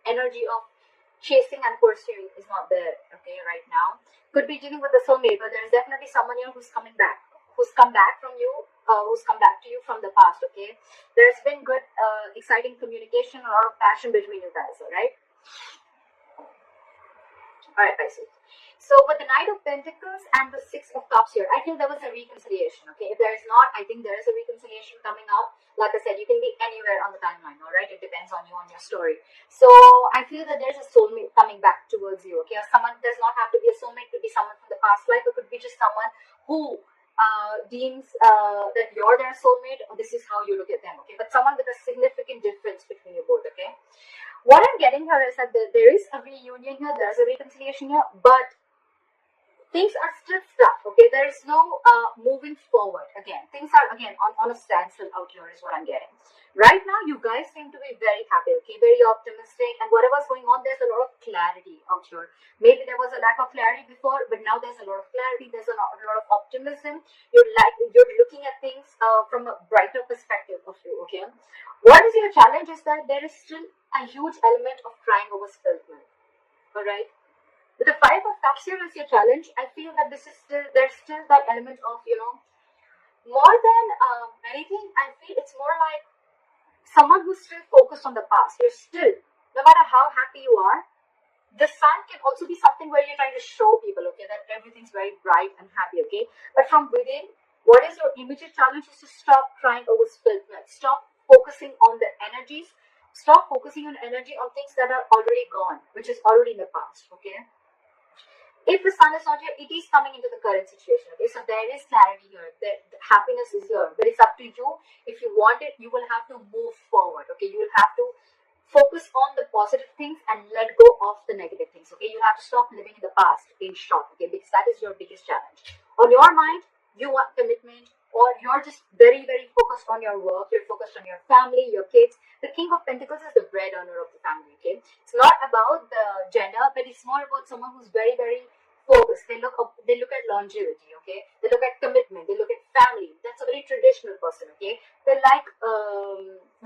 energy of chasing and pursuing is not there, okay, right now. Could be dealing with a soulmate, but there's definitely someone here who's coming back, who's come back from you, who's come back to you from the past, okay. There's been good, exciting communication, a lot of passion between you guys, all right. All right, Pisces. So with the Knight of Pentacles and the Six of Cups here, I think there was a reconciliation, okay? If there is not, I think there is a reconciliation coming up. Like I said, you can be anywhere on the timeline, all right? It depends on you, on your story. So I feel that there's a soulmate coming back towards you, okay? Or someone does not have to be a soulmate, could be someone from the past life, or could be just someone who deems that you're their soulmate, or this is how you look at them, okay? But someone with a significant difference between you both, okay? What I'm getting here is that there is a reunion here, there's a reconciliation here, but things are still stuck, okay? There is no moving forward. Again, things are again on a standstill out here is what I'm getting. Right now, you guys seem to be very happy, okay? Very optimistic, and whatever's going on, there's a lot of clarity out here. Maybe there was a lack of clarity before, but now there's a lot of clarity. There's a lot of optimism. You're looking at things from a brighter perspective of you, okay? What is your challenge is that there is still a huge element of crying over spilled milk, all right? With the Five of Cups here is your challenge. I feel that there's still that element of, more than anything, I feel it's more like someone who's still focused on the past. You're still, no matter how happy you are, the sun can also be something where you're trying to show people, okay, that everything's very bright and happy, okay? But from within, what is your immediate challenge is to stop crying over spilled milk. Stop focusing on the energies. Stop focusing on energy on things that are already gone, which is already in the past, okay? If the sun is not here, it is coming into the current situation, okay? So there is clarity here, the happiness is here, but it's up to you. If you want it, you will have to move forward, okay? You will have to focus on the positive things and let go of the negative things, okay? You have to stop living in the past, in short, okay? Because that is your biggest challenge. On your mind, you want commitment, or you're just very, very focused on your work, you're focused on your family, your kids. The King of Pentacles is the bread earner of the family, okay? It's not about the gender, but it's more about someone who's very, very focused. They look at longevity, okay? They look at commitment, they look at family. That's a very traditional person, okay? They like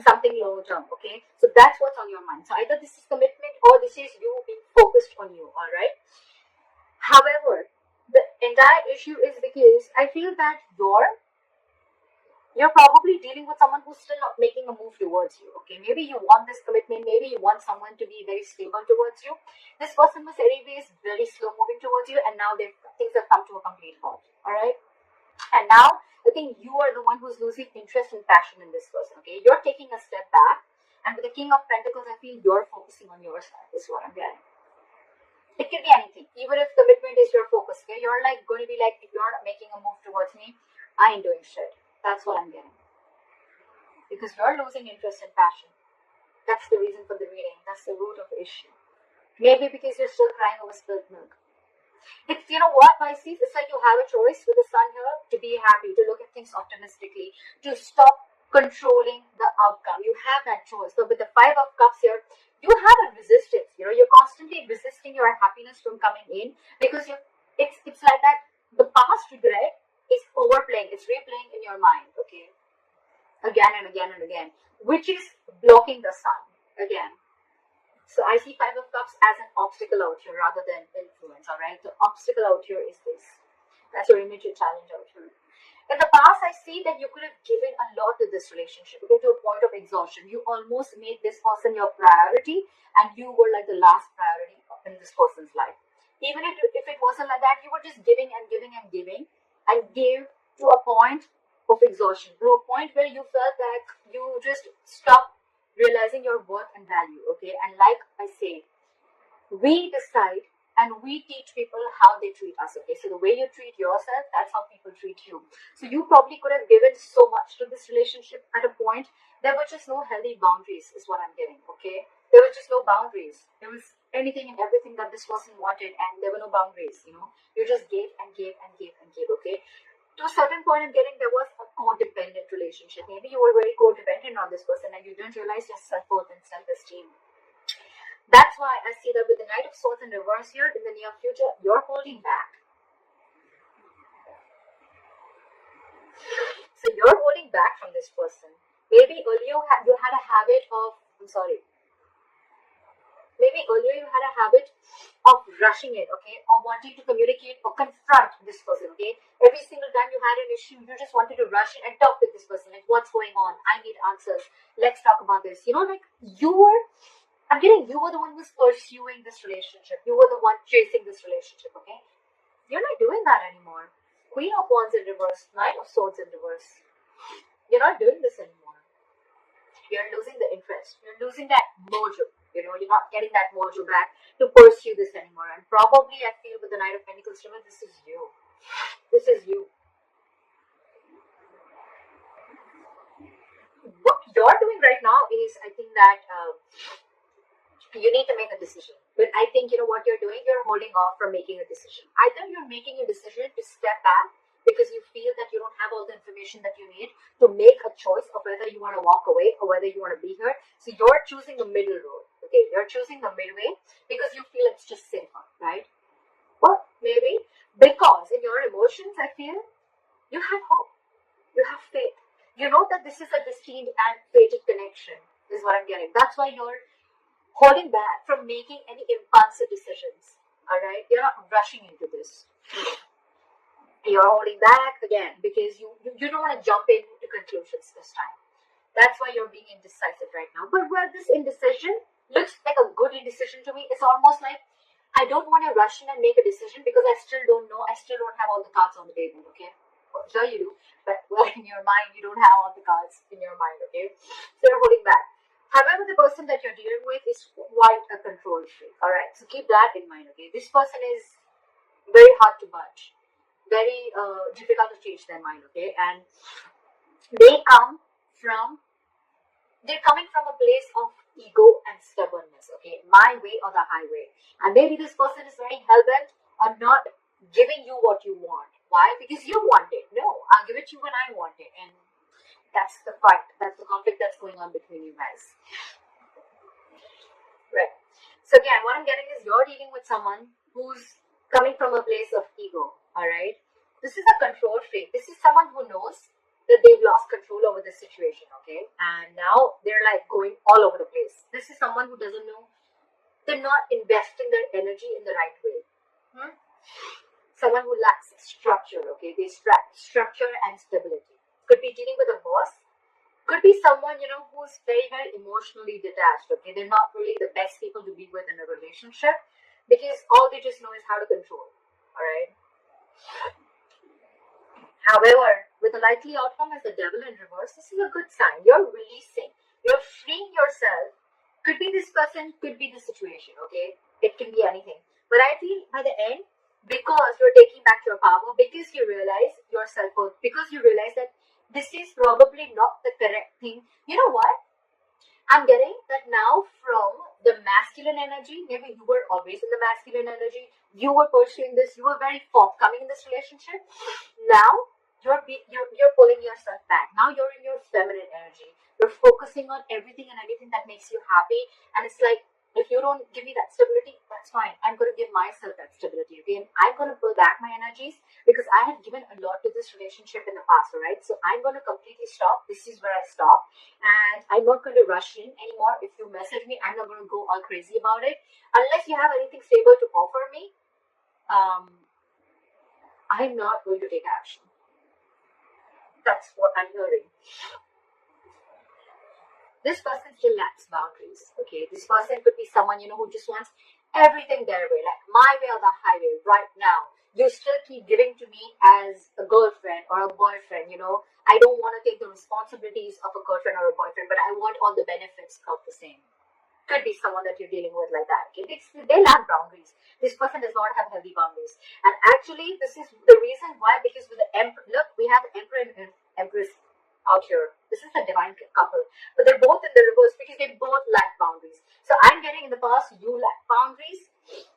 something long term, okay? So that's what's on your mind. So either this is commitment or this is you being focused on you, all right? However, the entire issue is because I feel that you're probably dealing with someone who's still not making a move towards you, okay? Maybe you want this commitment, maybe you want someone to be very stable towards you. This person was anyways very slow moving towards you, and now things have come to a complete halt, all right? And now, I think you are the one who's losing interest and passion in this person, okay? You're taking a step back, and with the King of Pentacles, I feel you're focusing on yourself, is what I'm getting. It could be anything, even if commitment is your focus, okay? You're like going to be like, if you're not making a move towards me, I ain't doing shit. That's what I'm getting. Because you're losing interest and passion. That's the reason for the reading. That's the root of the issue. Maybe because you're still crying over spilled milk. It's, you know what, Pisces? It's like you have a choice with the sun here to be happy, to look at things optimistically, to stop controlling the outcome. You have that choice. But with the Five of Cups here, you have a resistance. You're constantly resisting your happiness from coming in because it's like that. The past regret is overplaying, it's replaying in your mind, okay? Again and again and again, which is blocking the sun again. So I see Five of Cups as an obstacle out here rather than influence, all right? The obstacle out here is this. That's your immediate challenge out here. In the past, I see that you could have given a lot to this relationship, okay, to a point of exhaustion. You almost made this person your priority, and you were like the last priority in this person's life. Even if it wasn't like that, you were just giving and giving and giving, and gave to a point of exhaustion, to a point where you felt that you just stopped realizing your worth and value, okay? And like I say, we decide and we teach people how they treat us, okay? So the way you treat yourself, that's how people treat you. So you probably could have given so much to this relationship at a point. There were just no healthy boundaries, is what I'm getting, okay? There was just no boundaries. There was anything and everything that this person wanted, and there were no boundaries, You just gave and gave and gave and gave, okay? To a certain point, I'm getting there was a codependent relationship. Maybe you were very codependent on this person and you didn't realize your self-worth and self-esteem. That's why I see that with the Knight of Swords in reverse here, in the near future, you're holding back. So you're holding back from this person. Maybe earlier you had a habit of, I'm sorry. Maybe earlier you had a habit of rushing it, okay, or wanting to communicate or confront this person, okay. Every single time you had an issue, you just wanted to rush in and talk with this person, like, what's going on? I need answers. Let's talk about this. Like I'm getting, you were the one who's pursuing this relationship. You were the one chasing this relationship, okay. You're not doing that anymore. Queen of Wands in reverse, Knight of Swords in reverse. You're not doing this anymore. You're losing the interest. You're losing that mojo. You're not getting that mojo back to pursue this anymore. And probably I feel with the Knight of Pentacles, remember, this is you. This is you. What you're doing right now is, I think that you need to make a decision. But I think, what you're doing, you're holding off from making a decision. Either you're making a decision to step back because you feel that you don't have all the information that you need to make a choice of whether you want to walk away or whether you want to be here. So you're choosing the middle road. Okay, you're choosing the midway because you feel it's just safer, right? Well, maybe because in your emotions, I feel you have hope, you have faith. You know that this is a destined and fated connection, is what I'm getting. That's why you're holding back from making any impulsive decisions. All right, you're not rushing into this. You're holding back again because you don't want to jump into conclusions this time. That's why you're being indecisive right now. But where this indecision looks like a good indecision to me, it's almost like I don't want to rush in and make a decision because I still don't know. I still don't have all the cards on the table, okay? Well, sure you do, but in your mind, you don't have all the cards in your mind, okay? So you're holding back. However, the person that you're dealing with is quite a control freak, all right? So keep that in mind, okay? This person is very hard to budge, very difficult to change their mind, okay? And they're coming from a place of ego and stubbornness, okay? My way or the highway. And maybe this person is very hell-bent on not giving you what you want. Why? Because you want it. No, I'll give it to you when I want it. And that's the fight. That's the conflict that's going on between you guys. Right. So again, what I'm getting is you're dealing with someone who's coming from a place of ego, all right? This is a control freak. This is someone who knows that they've lost control over the situation, okay? And now they're like going all over the place. This is someone who doesn't know. They're not investing their energy in the right way. Someone who lacks structure, okay? They lack structure and stability. Could be dealing with a boss. Could be someone, who's very, very emotionally detached, okay? They're not really the best people to be with in a relationship because all they just know is how to control, all right? However, with a likely outcome as the Devil in reverse, this is a good sign. You're releasing. You're freeing yourself. Could be this person, could be the situation, okay? It can be anything. But I feel by the end, because you're taking back your power, because you realize your self-worth, because you realize that this is probably not the correct thing. You know what? I'm getting that now from the masculine energy. Maybe you were always in the masculine energy. You were pursuing this. You were very forthcoming in this relationship. Now you're pulling yourself back. Now you're in your feminine energy. You're focusing on everything and anything that makes you happy. And it's like, if you don't give me that stability, that's fine. I'm going to give myself that stability. Okay? And I'm going to pull back my energies because I have given a lot to this relationship in the past, all right? So I'm going to completely stop. This is where I stop. And I'm not going to rush in anymore. If you message me, I'm not going to go all crazy about it. Unless you have anything stable to offer me, I'm not going to take action. That's what I'm hearing. This person still lacks boundaries, okay? This person could be someone, who just wants everything their way, like my way or the highway right now. You still keep giving to me as a girlfriend or a boyfriend, I don't want to take the responsibilities of a girlfriend or a boyfriend, but I want all the benefits of the same. Could be someone that you're dealing with like that, okay? They lack boundaries. This person does not have healthy boundaries. And actually, this is the reason why, because with the Emperor, look, we have the Emperor and Empress out here. This is a divine couple, but they're both in the reverse because they both lack boundaries. So I'm getting in the past, you lack boundaries.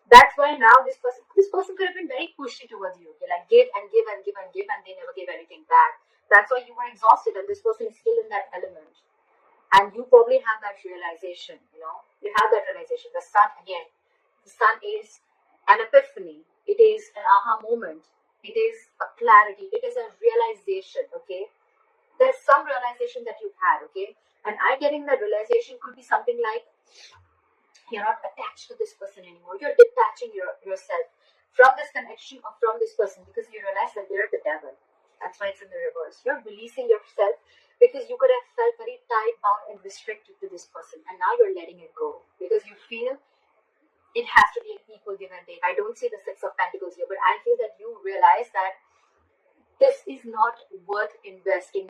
That's why now this person could have been very pushy towards you. Okay? Like give and give and give and give, and they never gave anything back. That's why you were exhausted, and this person is still in that element. And you probably have that realization, you have that realization. The sun is an epiphany. It is an aha moment. It is a clarity. It is a realization, okay? There's some realization that you've had, okay? And I getting that realization could be something like You're not attached to this person anymore. You're detaching yourself from this connection or from this person because you realize that they're the devil. That's why it's in the reverse. You're releasing yourself because you could have felt very tied, bound, and restricted to this person, and now you're letting it go because you feel it has to be an equal give and take. I don't see the Six of Pentacles here, but I feel that you realize that this is not worth investing.